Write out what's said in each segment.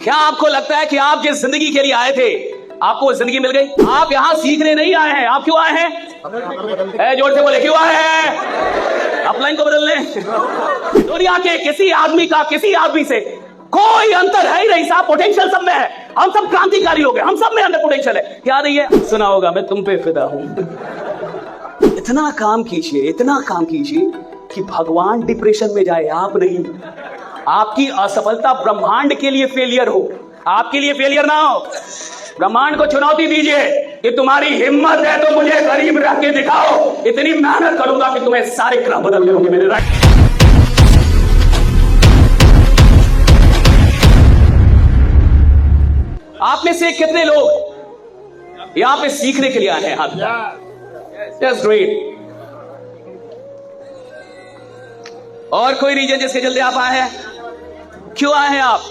क्या आपको लगता है कि आप जिस जिंदगी के लिए आए थे आपको वो जिंदगी मिल गई? आप यहाँ सीखने नहीं आए हैं। आप क्यों आए हैं? जोर से बोले, क्यों आए हैं? अपलाइन को बदलने। दुनिया के किसी आदमी से कोई अंतर है ही नहीं साहब। पोटेंशियल सब में है। हम सब क्रांतिकारी हो गए। हम सब में अंदर पोटेंशियल है। क्या नहीं है? सुना होगा, मैं तुम पे फिदा हूं। इतना काम कीजिए कि भगवान डिप्रेशन में जाए, आप नहीं। आपकी असफलता ब्रह्मांड के लिए फेलियर हो, आपके लिए फेलियर ना हो। ब्रह्मांड को चुनौती दीजिए कि तुम्हारी हिम्मत है तो मुझे करीब रख के दिखाओ। इतनी मेहनत करूंगा कि तुम्हें सारे ग्रह बदल दोगे मेरे राइट। आप में से कितने लोग यहां पे सीखने के लिए आए हैं? हाथ। That's great. और कोई रीजन जिसके जल्दी आप आए हैं? क्यों आए हैं आप?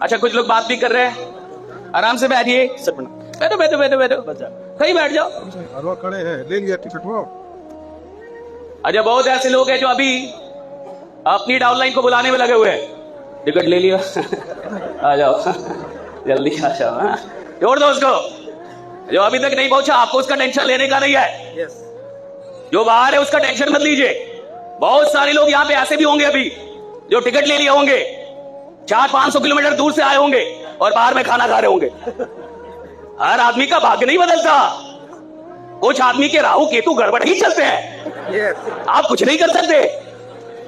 अच्छा, कुछ लोग बात भी कर रहे हैं। आराम से बैठिए। बैठो कहीं बैठ जाओ। खड़े हैं, ले लिया टिकट वो। अच्छा, बहुत ऐसे लोग हैं जो अभी अपनी डाउनलाइन को बुलाने में लगे हुए हैं। टिकट ले लिया। आ जाओ, जल्दी आ जाओ। जोड़ दो उसको जो अभी तक नहीं पहुंचा। आपको उसका टेंशन लेने का नहीं है। जो बाहर है उसका टेंशन मत लीजिए। बहुत सारे लोग यहाँ पे ऐसे भी होंगे अभी जो टिकट ले लिए होंगे, 400-500 किलोमीटर दूर से आए होंगे और बाहर में खाना खा रहे होंगे। हर आदमी का भाग्य नहीं बदलता। कुछ आदमी के राहु केतु गड़बड़ ही चलते हैं। आप कुछ नहीं कर सकते।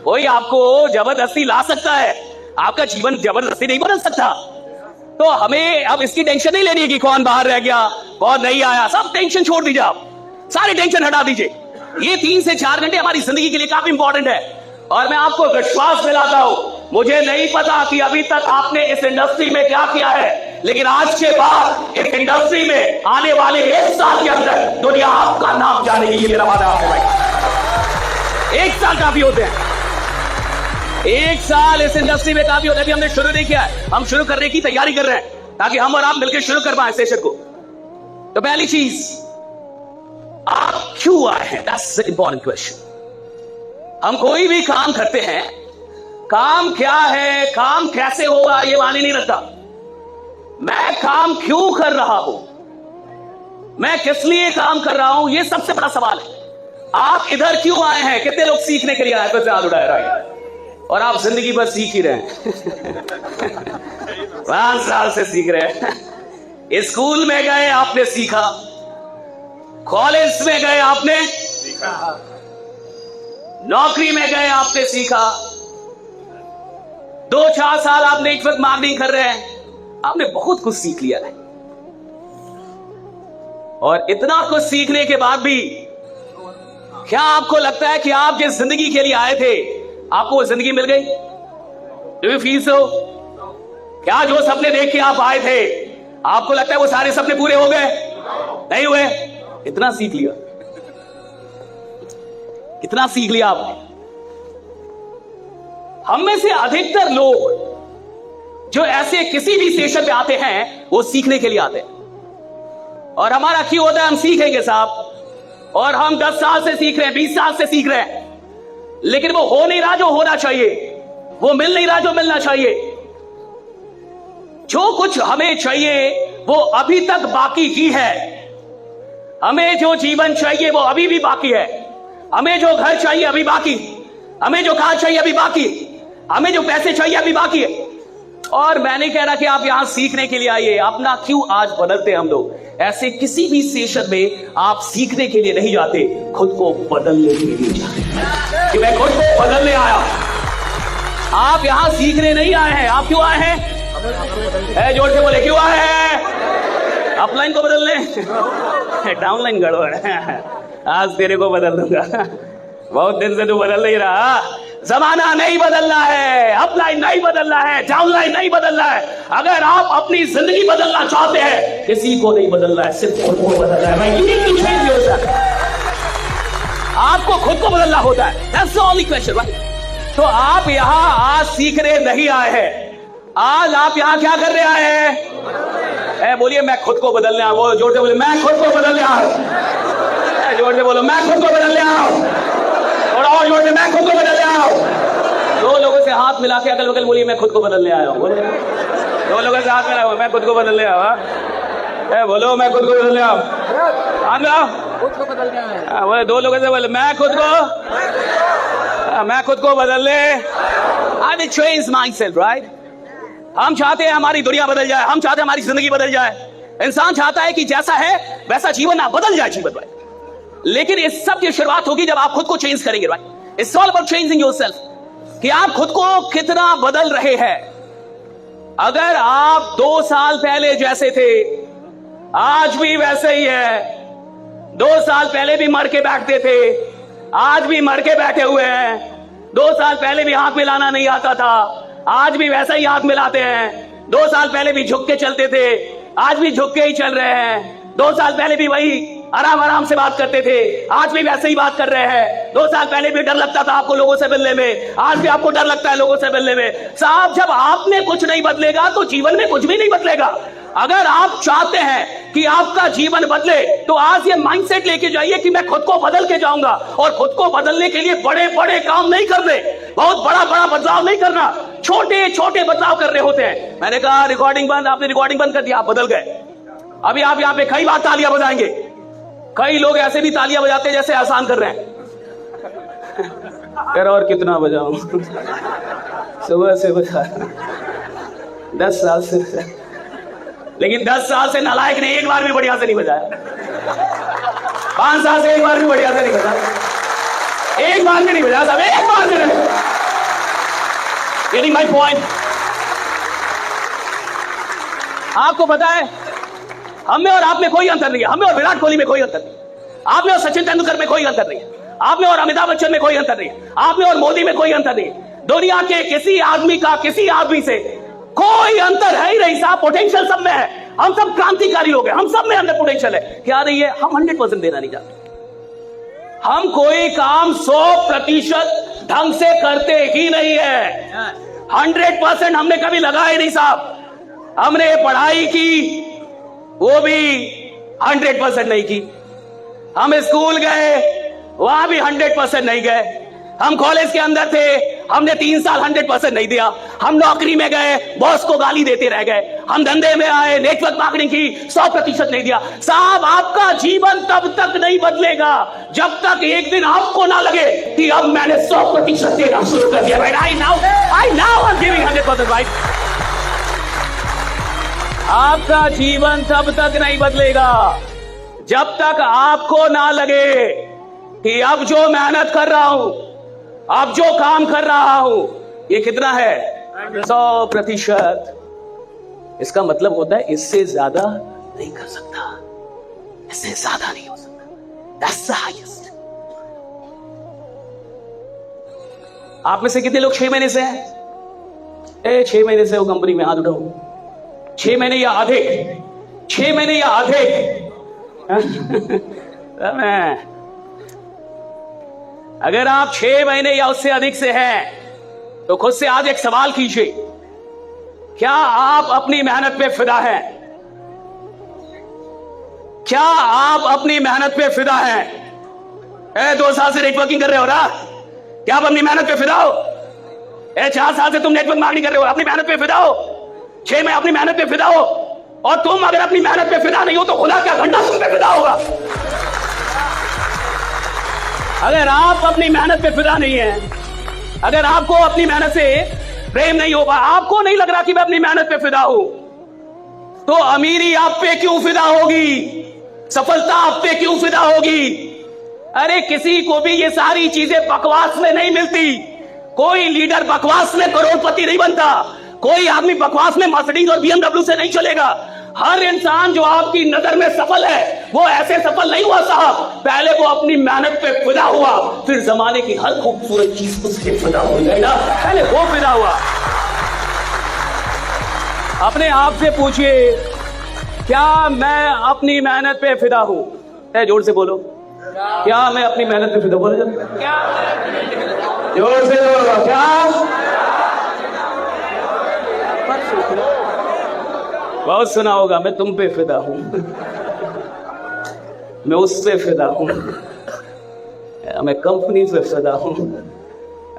कोई आपको जबरदस्ती ला सकता है, आपका जीवन जबरदस्ती नहीं बदल सकता। तो हमें अब इसकी टेंशन नहीं लेनी है कि कौन बाहर रह गया, कौन नहीं आया। सब टेंशन छोड़ दीजिए। आप सारी टेंशन हटा दीजिए। ये 3 से 4 घंटे हमारी जिंदगी के लिए काफी इंपॉर्टेंट है। और मैं आपको विश्वास दिलाता हूं, मुझे नहीं पता कि अभी तक आपने इस इंडस्ट्री में क्या किया है, लेकिन आज के बाद इस इंडस्ट्री में आने वाले 1 साल के अंदर दुनिया आपका नाम जानेगी। ये मेरा वादा है भाई। 1 साल काफी होते हैं। 1 साल इस इंडस्ट्री में काफी होता है। अभी हमने शुरू नहीं किया है, हम शुरू करने की तैयारी कर रहे हैं ताकि हम और आप मिलकर शुरू कर पाए सेशन को। तो पहली चीज, आप क्यों आए हैं? That's important question. हम कोई भी काम करते हैं, काम क्या है, काम कैसे होगा, ये मायने नहीं रखता। मैं काम क्यों कर रहा हूं, मैं किस लिए काम कर रहा हूं, ये सबसे बड़ा सवाल है। आप इधर क्यों आए हैं? कितने लोग सीखने के लिए आए? तो हाथ उठाए रहे और आप जिंदगी भर सीख ही रहे हैं। 5 साल से सीख रहे हैं। स्कूल में गए आपने सीखा, कॉलेज में गए आपने सीखा, नौकरी में गए आपने सीखा, 2-4 साल आप नेटवर्क मार्केटिंग कर रहे हैं, आपने बहुत कुछ सीख लिया है। और इतना कुछ सीखने के बाद भी क्या आपको लगता है कि आप जिस जिंदगी के लिए आए थे आपको वो जिंदगी मिल गई? Do you feel so? क्या जो सपने देख के आप आए थे आपको लगता है वो सारे सपने पूरे हो गए? नहीं हुए। इतना सीख लिया, इतना सीख लिया आपने। हम में से अधिकतर लोग जो ऐसे किसी भी सेशन पे आते हैं वो सीखने के लिए आते हैं। और हमारा क्यों होता है? हम सीखेंगे साहब, और हम 10 साल से सीख रहे हैं, 20 साल से सीख रहे हैं, लेकिन वो हो नहीं रहा जो होना चाहिए, वो मिल नहीं रहा जो मिलना चाहिए। जो कुछ हमें चाहिए वो अभी तक बाकी ही है। हमें जो जीवन चाहिए वो अभी भी बाकी है। हमें जो घर चाहिए अभी बाकी, हमें जो कार चाहिए अभी बाकी, हमें जो पैसे चाहिए अभी बाकी है। और मैं नहीं कह रहा कि आप यहां सीखने के लिए आइए। अपना क्यों आज बदलते हैं हम लोग। ऐसे किसी भी सेशन में आप सीखने के लिए नहीं जाते, खुद को बदलने के लिए जाते कि मैं खुद को बदलने आया। आप यहां सीखने नहीं आए हैं। आप क्यों आए हैं? जोर से बोले, क्यों आए हैं? अपलाइन को बदलने, डाउनलाइन गड़बड़ है। आज तेरे को बदल दूंगा। बहुत दिन से तू बदल नहीं रहा। जमाना नहीं बदलना है, अपलाइन नहीं बदलना है, डाउनलाइन नहीं बदलना है। अगर आप अपनी जिंदगी बदलना चाहते हैं, किसी को नहीं बदलना है, सिर्फ खुद को बदलना है। आपको खुद को बदलना होता है। That's the only question, right? तो आप यहाँ आज सीखने नहीं आए हैं। आज आप यहाँ क्या करने आए हैं? बोलिए, मैं खुद को बदलने आया। वो जोर से बोले, मैं खुद को बदलने आया। जोर से बोलो, मैं खुद को बदलने आया। थोड़ा और जोर से, मैं खुद को बदलने आया। 2 लोगों से हाथ मिला के अगल बगल बोलिए, मैं खुद को बदलने आया हूँ। दो लोगों से हाथ मिलाओ, मैं खुद को बदल लिया। बोलो मैं खुद को बदल लिया। हाथ मिलाओ, खुद को बदलना है। बोले दो लोगों से बोले मैं खुद को बदल ले। I will change myself, right? हम चाहते हैं हमारी दुनिया बदल जाए, हम चाहते हैं हमारी जिंदगी बदल जाए। इंसान चाहता है कि जैसा है वैसा जीवन ना बदल जाए जीवन में। लेकिन इस सब की शुरुआत होगी जब आप खुद को चेंज करेंगे, right? It's all about changing yourself, कि आप खुद को कितना बदल रहे हैं। अगर आप 2 साल पहले जैसे थे आज भी वैसे ही है, 2 साल पहले भी मर के बैठते थे आज भी मर के बैठे हुए हैं, 2 साल पहले भी हाथ मिलाना नहीं आता था आज भी वैसा ही हाथ मिलाते हैं, 2 साल पहले भी झुक के चलते थे आज भी झुक के ही चल रहे हैं, 2 साल पहले भी वही आराम आराम से बात करते थे आज भी वैसे ही बात कर रहे हैं, 2 साल पहले भी डर लगता था आपको लोगों से मिलने में आज भी आपको डर लगता है लोगों से मिलने में। साहब, जब आप में कुछ नहीं बदलेगा तो जीवन में कुछ भी नहीं बदलेगा। अगर आप चाहते हैं कि आपका जीवन बदले तो आज ये माइंडसेट लेके जाइए कि मैं खुद को बदल के जाऊंगा। और खुद को बदलने के लिए बड़े बड़े काम नहीं करने, बहुत बड़ा बड़ा बदलाव नहीं करना, छोटे छोटे बदलाव करने होते हैं। मैंने कहा रिकॉर्डिंग बंद, आपने रिकॉर्डिंग बंद कर दिया, आप बदल गए। अभी आप यहाँ पे कई बार तालियां बजाएंगे, कई लोग ऐसे भी तालियां बजाते हैं जैसे आसान कर रहे हैं। यार और कितना बजाऊं, सुबह से बजा 10 साल से, लेकिन 10 साल से नालायक ने एक बार भी बढ़िया से नहीं बजाया, 5 साल से एक बार भी बढ़िया से नहीं बजाया, एक बार भी नहीं बजाया साहब, एक बार भी नहीं। Getting my point? आपको पता है हम में और आप में कोई अंतर नहीं है, हमें और विराट कोहली में कोई अंतर नहीं, आप में और सचिन तेंदुलकर में कोई अंतर नहीं है, आप में और अमिताभ बच्चन में कोई अंतर नहीं है, आप में और मोदी में कोई अंतर नहीं है। दुनिया के किसी आदमी का किसी आदमी से कोई अंतर है ही नहीं साहब, पोटेंशियल सब में है। हम सब क्रांतिकारी लोग हैं, हम सब में अंदर पोटेंशियल है। क्या नहीं है? हम 100% देना नहीं चाहते। हम कोई काम 100% ढंग से करते ही नहीं है। 100% हमने कभी लगाए नहीं साहब। हमने पढ़ाई की वो भी 100% नहीं की, हम स्कूल गए वहां भी 100% नहीं गए, हम कॉलेज के अंदर थे हमने 3 साल 100% नहीं दिया, हम नौकरी में गए बॉस को गाली देते रह गए, हम धंधे में आए नेटवर्क मार्केटिंग की 100% नहीं दिया। साहब, आपका जीवन तब तक नहीं बदलेगा जब तक एक दिन आपको ना लगे कि अब मैंने 100% देना शुरू कर दिया। I now I'm giving 100%, right? आपका जीवन तब तक नहीं बदलेगा जब तक आपको ना लगे कि अब जो मेहनत कर रहा हूं, अब जो काम कर रहा हूं, ये कितना है? 100%। इसका मतलब होता है इससे ज्यादा नहीं कर सकता, इससे ज्यादा नहीं हो सकता। That's the highest। आप में से कितने लोग 6 महीने से हैं? 6 महीने से वो कंपनी में, हाथ उठाओ। 6 महीने या अधिक, 6 महीने या अधिक। अगर आप 6 महीने या उससे अधिक से हैं तो खुद से आज एक सवाल कीजिए, क्या आप अपनी मेहनत पे फिदा हैं? क्या आप अपनी मेहनत पे फिदा हैं? 2 साल से नेटवर्किंग कर रहे हो ना, क्या आप अपनी मेहनत पे फिदा हो? 4 साल से तुम नेटवर्क मार्केटिंग कर रहे हो, अपनी मेहनत पे फिदा हो? 6 महीने अपनी मेहनत पे फिदा हो? और तुम अगर अपनी मेहनत पे फिदा नहीं हो तो खुदा क्या घंटा तुम पे फिदा होगा? अगर आप अपनी मेहनत पे फिदा नहीं है, अगर आपको अपनी मेहनत से प्रेम नहीं होगा, आपको नहीं लग रहा कि मैं अपनी मेहनत पे फिदा हूं, तो अमीरी आप पे क्यों फिदा होगी? सफलता आप पे क्यों फिदा होगी? अरे किसी को भी ये सारी चीजें बकवास में नहीं मिलती। कोई लीडर बकवास में करोड़पति नहीं बनता, कोई आदमी बकवास में मर्सिडीज और BMW से नहीं चलेगा। हर इंसान जो आपकी नजर में सफल है वो ऐसे सफल नहीं हुआ साहब, पहले वो अपनी मेहनत पे फिदा हुआ, फिर जमाने की हर खूबसूरत चीज उससे फिदा हो गई ना, पहले वो फिदा हुआ। अपने आप से पूछिए, क्या मैं अपनी मेहनत पे फिदा हूं? जोर से बोलो, क्या मैं अपनी मेहनत पे फिदा? बोलो जोर से बोलो, क्या? बहुत सुना होगा, मैं तुम पे फिदा हूं, मैं उस पे फिदा हूं, मैं कंपनी पे फिदा हूं,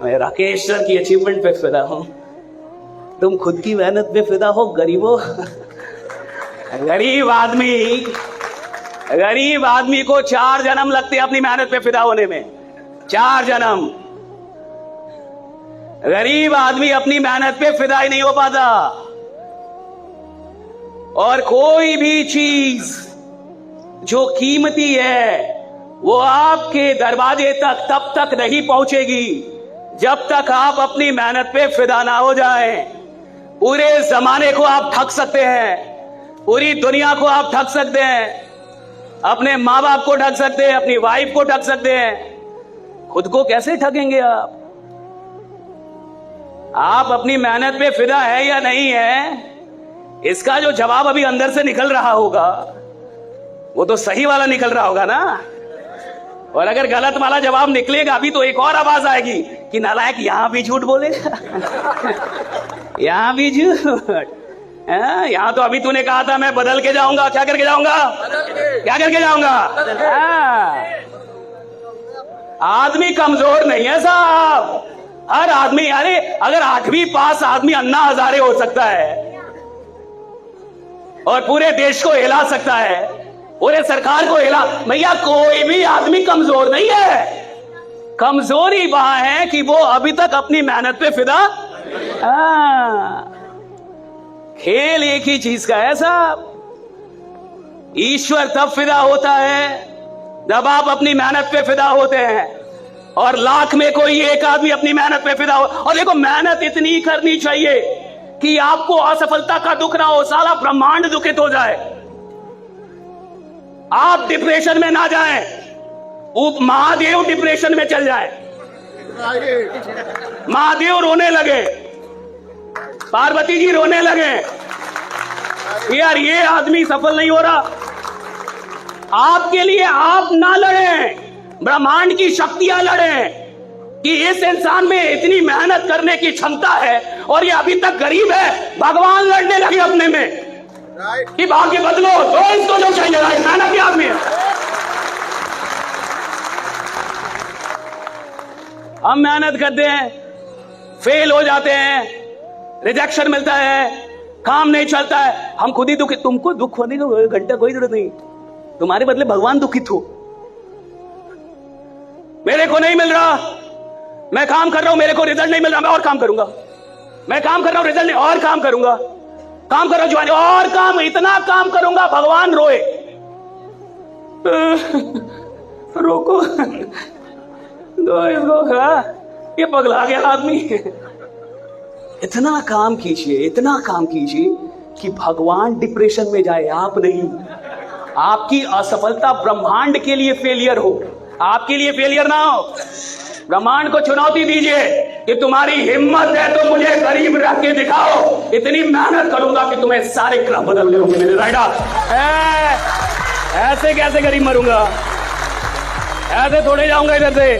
मैं राकेश सर की अचीवमेंट पे फिदा हूं, तुम खुद की मेहनत पे फिदा हो गरीबों। गरीब आदमी को 4 जन्म लगते हैं अपनी मेहनत पे फिदा होने में। 4 जन्म। गरीब आदमी अपनी मेहनत पे फिदा ही नहीं हो पाता। और कोई भी चीज जो कीमती है वो आपके दरवाजे तक तब तक नहीं पहुंचेगी जब तक आप अपनी मेहनत पे फिदा ना हो जाएं। पूरे जमाने को आप ठग सकते हैं, पूरी दुनिया को आप ठग सकते हैं, अपने माँ बाप को ठग सकते हैं, अपनी वाइफ को ठग सकते हैं, खुद को कैसे ठगेंगे आप? आप अपनी मेहनत पे फिदा है या नहीं है, इसका जो जवाब अभी अंदर से निकल रहा होगा वो तो सही वाला निकल रहा होगा ना। और अगर गलत वाला जवाब निकलेगा अभी तो एक और आवाज आएगी कि नालायक यहां भी झूठ बोलेगा। यहां भी झूठ। यहां तो अभी तूने कहा था मैं बदल के जाऊंगा। क्या करके जाऊंगा? क्या करके जाऊंगा? आदमी कमजोर नहीं है साहब। हर आदमी, अरे अगर 8वीं पास आदमी अन्ना हजारे हो सकता है और पूरे देश को हिला सकता है, पूरे सरकार को हिला, भैया कोई भी आदमी कमजोर नहीं है। कमजोरी वहां है कि वो अभी तक अपनी मेहनत पे फिदा। खेल एक ही चीज का है साहब। ईश्वर तब फिदा होता है जब आप अपनी मेहनत पे फिदा होते हैं। और लाख में कोई एक आदमी अपनी मेहनत पे फिदा हो। और देखो मेहनत इतनी करनी चाहिए कि आपको असफलता का दुख ना हो, सारा ब्रह्मांड दुखित हो जाए, आप डिप्रेशन में ना जाएं, महादेव डिप्रेशन में चल जाए, महादेव रोने लगे, पार्वती जी रोने लगे, यार ये आदमी सफल नहीं हो रहा। आपके लिए आप ना लड़ें, ब्रह्मांड की शक्तियां लड़ें कि इस इंसान में इतनी मेहनत करने की क्षमता है और ये अभी तक गरीब है। भगवान लड़ने लगे अपने में कि भाग्य बदलो, तो इसको जो चाहिए मेहनत की आदमी है। हम मेहनत करते हैं, फेल हो जाते हैं, रिजेक्शन मिलता है, काम नहीं चलता है, हम खुद ही दुखित। तुमको दुख होने का घंटा कोई जरूरत नहीं, तुम्हारे बदले भगवान दुखित हो। मेरे को नहीं मिल रहा, मैं काम कर रहा हूं, मेरे को रिजल्ट नहीं मिल रहा, मैं और काम करूंगा। मैं काम कर रहा हूं, रिजल्ट नहीं, और काम करूंगा। काम करो जवानी, और काम, इतना काम करूंगा, भगवान रोए। रोको दो इसको, ये पगला गया आदमी। इतना काम कीजिए, इतना काम कीजिए कि भगवान डिप्रेशन में जाए, आप नहीं। आपकी असफलता ब्रह्मांड के लिए फेलियर हो, आपके लिए फेलियर ना हो। ब्रह्मांड को चुनौती दीजिए कि तुम्हारी हिम्मत है तो मुझे गरीब रख के दिखाओ, इतनी मेहनत करूंगा कि तुम्हें सारे ग्रह बदल दोगे मेरे राइडा। ऐसे कैसे गरीब मरूंगा? ऐसे थोड़े जाऊंगा इधर से।